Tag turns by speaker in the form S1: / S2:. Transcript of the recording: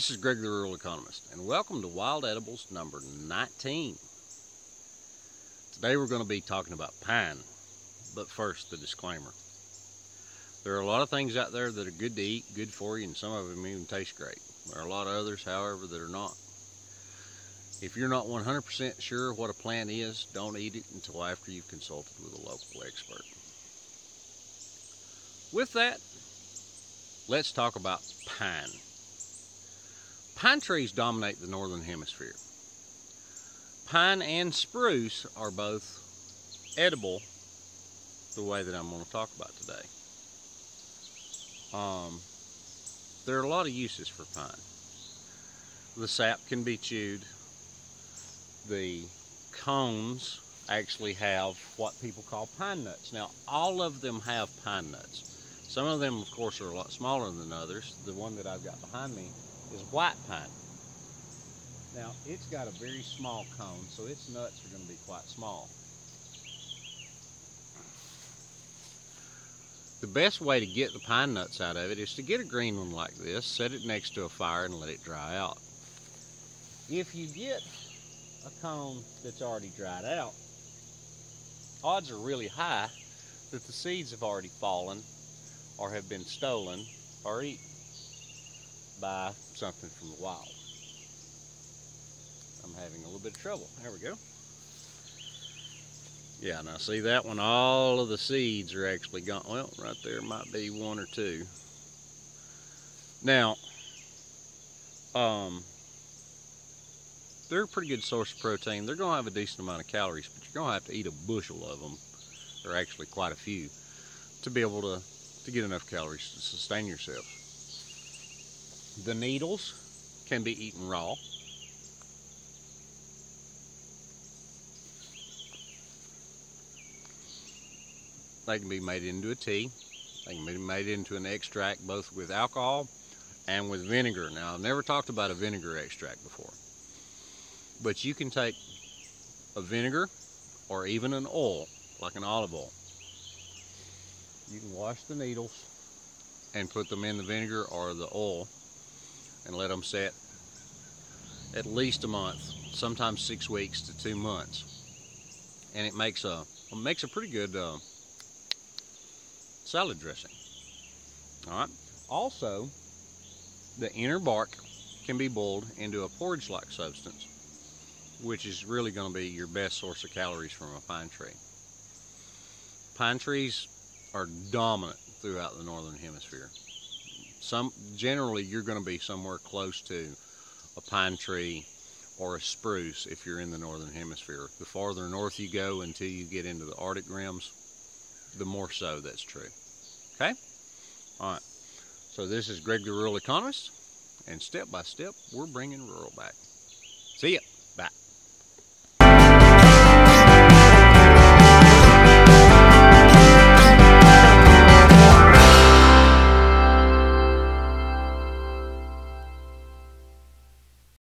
S1: This is Greg the Rural Economist, and welcome to Wild Edibles number 19. Today we're going to be talking about pine, but first the disclaimer. There are a lot of things out there that are good to eat, good for you, and some of them even taste great. There are a lot of others, however, that are not. If you're not 100% sure what a plant is, don't eat it until after you've consulted with a local expert. With that, let's talk about pine. Pine trees dominate the northern hemisphere. Pine and spruce are both edible the way that I'm going to talk about today. There are a lot of uses for pine. The sap can be chewed. The cones actually have what people call pine nuts. Now, all of them have pine nuts. Some of them, of course, are a lot smaller than others. The one that I've got behind me is white pine. Now, it's got a very small cone, so its nuts are going to be quite small. The best way to get the pine nuts out of it is to get a green one like this, set it next to a fire, and let it dry out. If you get a cone that's already dried out, odds are really high that the seeds have already fallen or have been stolen or eaten by something from the wild. I'm having a little bit of trouble. There we go. Yeah, now see that one, all of the seeds are actually gone. Well, right there might be one or two. Now, they're a pretty good source of protein. They're going to have a decent amount of calories, but you're going to have to eat a bushel of them, or actually quite a few, to be able to get enough calories to sustain yourself. The needles can be eaten raw. They can be made into a tea. They can be made into an extract, both with alcohol and with vinegar. Now, I've never talked about a vinegar extract before, but you can take a vinegar or even an oil, like an olive oil. You can wash the needles and put them in the vinegar or the oil and let them set at least a month, sometimes 6 weeks to 2 months, and it makes a pretty good salad dressing. All right. Also, the inner bark can be boiled into a porridge-like substance, which is really going to be your best source of calories from a pine tree. Pine trees are dominant throughout the northern hemisphere. Generally, you're going to be somewhere close to a pine tree or a spruce if you're in the northern hemisphere. The farther north you go until you get into the Arctic rims, the more so that's true. Okay? All right. So this is Greg the Rural Economist, and step by step, we're bringing rural back. See ya.